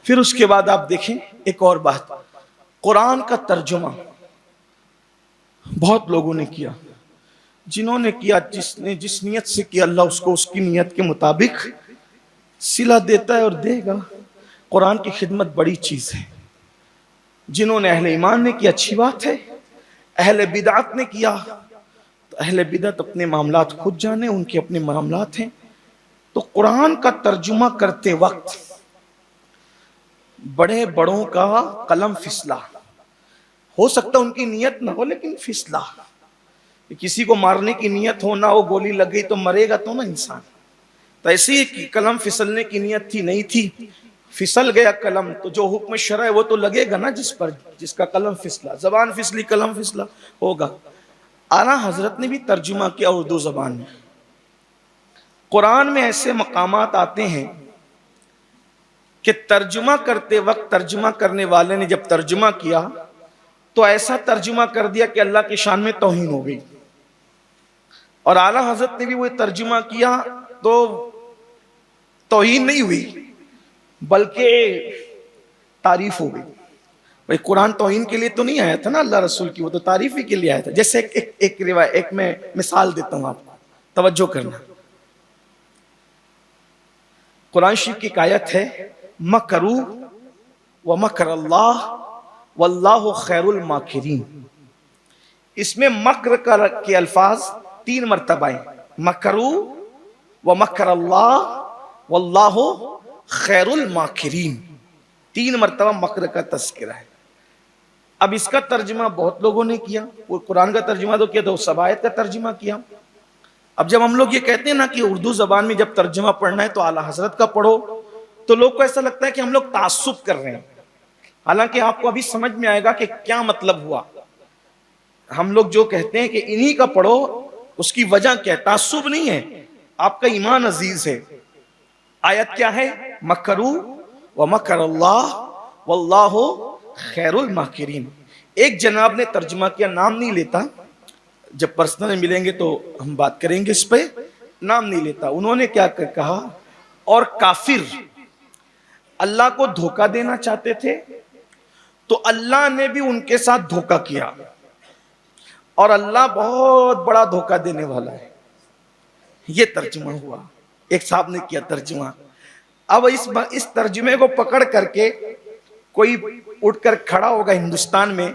फिर उसके बाद आप देखें एक और बात, कुरान का तर्जुमा बहुत लोगों ने किया। जिन्होंने किया, जिसने जिस नियत से किया, अल्लाह उसको उसकी नियत के मुताबिक सिला देता है और देगा। कुरान की खिदमत बड़ी चीज है। जिन्होंने अहले ईमान ने किया अच्छी बात है, अहले बिदात ने किया तो अहले बिदात अपने मामलात खुद जाने, उनके अपने मामलात हैं। तो कुरान का तर्जुमा करते वक्त बड़े बड़ों का कलम फिसला, हो सकता उनकी नियत ना हो लेकिन फिसला। किसी को मारने की नियत हो ना हो, गोली लग गई तो मरेगा तो ना इंसान। तो ऐसे ही कलम फिसलने की नियत थी, नहीं थी, फिसल गया कलम, तो जो हुक्म शरअ है वो तो लगेगा ना जिस पर, जिसका कलम फिसला। जबान फिसली कलम फिसला होगा। आला हजरत ने भी तर्जुमा किया उर्दू जबान में। कुरान में ऐसे मकामात आते हैं कि तर्जुमा करते वक्त तर्जुमा करने वाले ने जब तर्जुमा किया तो ऐसा तर्जुमा कर दिया कि अल्लाह की शान में तौहीन हो गई। और आला हजरत ने भी वो तर्जुमा किया तो तौहीन नहीं हुई बल्कि तारीफ हो गई। भाई कुरान तौहीन के लिए तो नहीं आया था ना अल्लाह रसूल की, वो तो तारीफ ही के लिए आया था। जैसे एक रिवायत, एक मैं मिसाल देता हूं आपको, तवज्जो करना। कुरान शरीफ की एक आयत है, मकरू व मकर अल्लाह वल्लाहु खैरुल माकिरीन। इसमें मकर के अल्फाज 3 मरतबा है, मकरू व मकर अल्लाह वल्लाहु खैरुल माकिरीन। 3 मरतबा मकर का तस्करा है। अब इसका तर्जुमा बहुत लोगों ने किया, वो कुरान का तर्जुमा तो किया, तो सब आयत का तर्जुमा किया। अब जब हम लोग ये कहते हैं ना कि उर्दू जबान में जब तर्जुमा पढ़ना है तो आला हजरत का पढ़ो, तो लोग को ऐसा लगता है कि हम लोग तासुब कर रहे हैं। हालांकि आपको अभी समझ में आएगा कि क्या मतलब हुआ। हम लोग जो कहते हैं कि इन्हीं का पढ़ो, उसकी वजह क्या है? तासुब नहीं है, आपका ईमान अजीज है। आयत क्या है? मकरू व मकर अल्लाह वल्लाहु खैरुल माकिरीन। एक जनाब ने तर्जुमा किया, नाम नहीं लेता, जब पर्सनल मिलेंगे तो हम बात करेंगे इस पे, नाम नहीं लेता। उन्होंने क्या कहा, और काफिर अल्लाह को धोखा देना चाहते थे तो अल्लाह ने भी उनके साथ धोखा किया, और अल्लाह बहुत बड़ा धोखा देने वाला है। ये तर्जुमा हुआ, एक साहब ने किया तर्जुमा। अब इस तर्जुमे को पकड़ करके कोई उठकर खड़ा होगा हिंदुस्तान में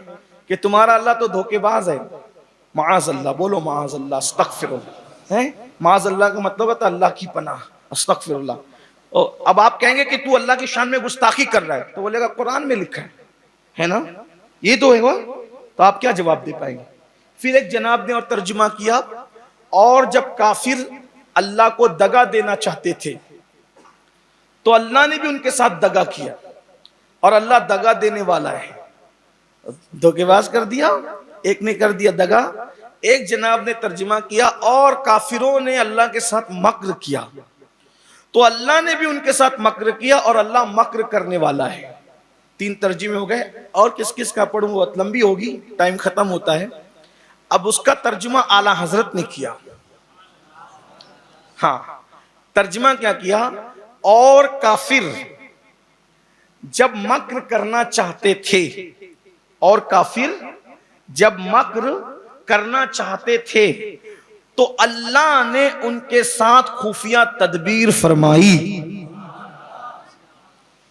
कि तुम्हारा अल्लाह तो धोखेबाज है, माज़ अल्लाह, बोलो माज़ अल्लाह, अस्तगफिरुल्लाह। है माज़ अल्लाह का मतलब होता है अल्लाह की पनाह, अस्तगफिरुल्लाह। अब आप कहेंगे कि तू अल्लाह की शान में गुस्ताखी कर रहा है, तो बोलेगा कुरान में लिखा है ना, ये तो है वो, तो आप क्या जवाब दे पाएंगे? फिर एक जनाब ने और तर्जुमा किया, और जब काफिर अल्लाह को दगा देना चाहते थे तो अल्लाह ने भी उनके साथ दगा किया, और अल्लाह दगा देने वाला है। धोखेबाज कर दिया, एक ने कर दिया दगा। एक जनाब ने तर्जुमा किया, और काफिरों ने अल्लाह के साथ मक्र किया तो अल्लाह ने भी उनके साथ मक्र किया, और अल्लाह मक्र करने वाला है। 3 तर्जुमे हो गए। और किस किस का पढ़ूं, बहुत लंबी होगी, टाइम खत्म होता है। अब उसका तर्जुमा आला हजरत ने किया। हाँ, तर्जुमा क्या किया, और काफिर जब मक्र करना चाहते थे, और काफिर जब मक्र करना चाहते थे तो अल्लाह ने उनके साथ खुफिया तदबीर फरमाई,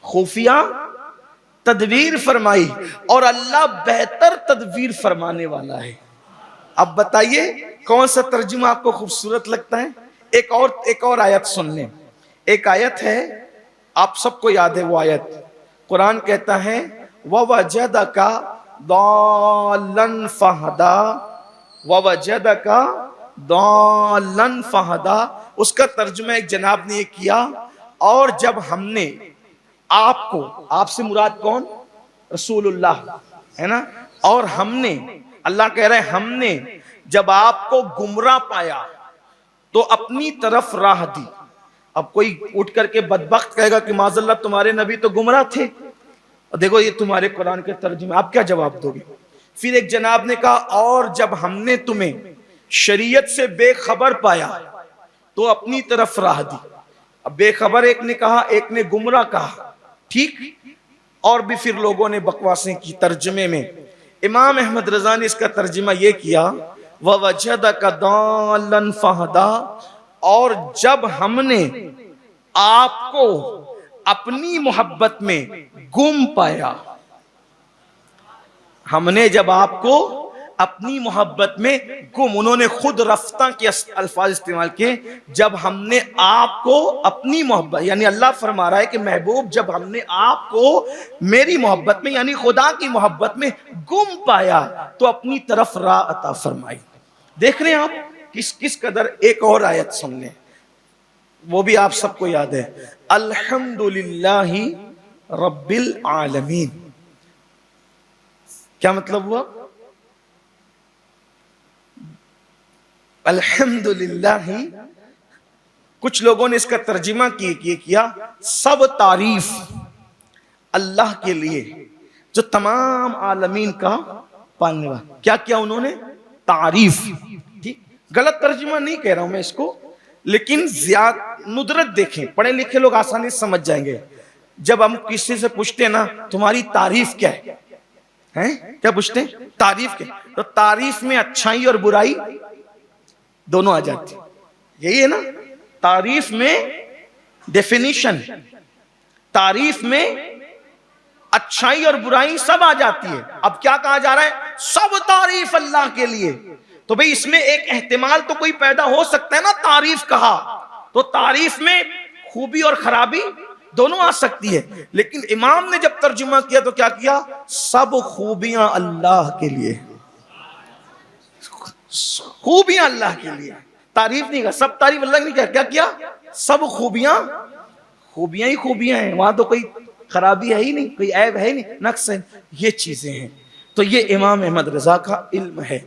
खुफिया तदबीर फरमाई, और अल्लाह बेहतर तदबीर फरमाने वाला है। अब बताइए कौन सा तर्जुमा आपको खूबसूरत लगता है? एक और आयत सुन लें। एक आयत है, आप सबको याद है वो आयत। कुरान कहता है, ववजदका दालन फहदा, ववजदका दालन फहदा। उसका तर्जुमा एक जनाब ने किया, और जब हमने आपको, आपसे मुराद कौन? रसूलुल्लाह है ना। और हमने, अल्लाह कह रहे हैं, हमने जब आपको गुमराह पाया तो अपनी तरफ राह दी। अब कोई उठ करके बदबख्त कहेगा कि माज़अल्लाह तुम्हारे नबी तो गुमराह थे, और देखो ये तुम्हारे कुरान के तर्जुमे, आप क्या जवाब दोगे? फिर एक जनाब ने कहा, और जब हमने तुम्हें शरीयत से बेखबर पाया तो अपनी तरफ राह दी। अब बेखबर एक ने कहा, एक ने गुमराह कहा, ठीक। और भी फिर लोगों ने बकवासें की तर्जमे में। इमाम अहमद रजा ने इसका तर्जमा ये किया, ववजदका दाल्लन फहदा, और जब हमने आपको अपनी मोहब्बत में गुम पाया, हमने जब आपको अपनी मोहब्बत में गुम, उन्होंने खुद रफ्ता के अल्फाज इस्तेमाल किए, जब हमने आपको अपनी मोहब्बत, यानी अल्लाह फरमा रहा है कि महबूब जब हमने आपको मेरी मोहब्बत में यानी खुदा की मोहब्बत में गुम पाया तो अपनी तरफ राह अता फरमाई। देख रहे हैं आप किस किस कदर। एक और आयत सुनने, वो भी आप सबको याद है, अल्हम्दुलिल्लाहि रब्बिल आलमीन। क्या मतलब हुआ? अल्हम्दुलिल्लाहि, कुछ लोगों ने इसका तर्जुमा किया सब तारीफ अल्लाह के लिए जो तमाम आलमीन का पालने वाला। क्या किया उन्होंने? तारीफ। ठीक, गलत तर्जुमा नहीं कह रहा हूं मैं इसको, लेकिन नुदरत देखें, पढ़े लिखे लोग आसानी से समझ जाएंगे। जब हम किसी से पूछते हैं ना तुम्हारी तारीफ क्या है, क्या पूछते हैं? तारीफ क्या? तो तारीफ में अच्छाई और बुराई दोनों आ जाती है, यही है ना। तारीफ में डेफिनेशन, तारीफ में अच्छाई और बुराई सब आ जाती है। अब क्या कहा जा रहा है? सब तारीफ अल्लाह के लिए। तो भाई इसमें एक एहतिमाल तो कोई पैदा हो सकता है ना, तारीफ कहा तो तारीफ में खूबी और खराबी दोनों आ सकती है। लेकिन इमाम ने जब तर्जुमा किया तो क्या किया? सब खूबियां अल्लाह के लिए, खूबियां अल्लाह के लिए, तारीफ नहीं कहा, सब तारीफ अल्लाह नहीं कहा। क्या किया? सब खूबियां, खूबियां ही खूबियां हैं, वहां तो कोई खराबी है ही नहीं, कोई ऐब है ही नहीं, नक्स है, ये चीजें हैं। तो ये इमाम अहमद रजा का इल्म है।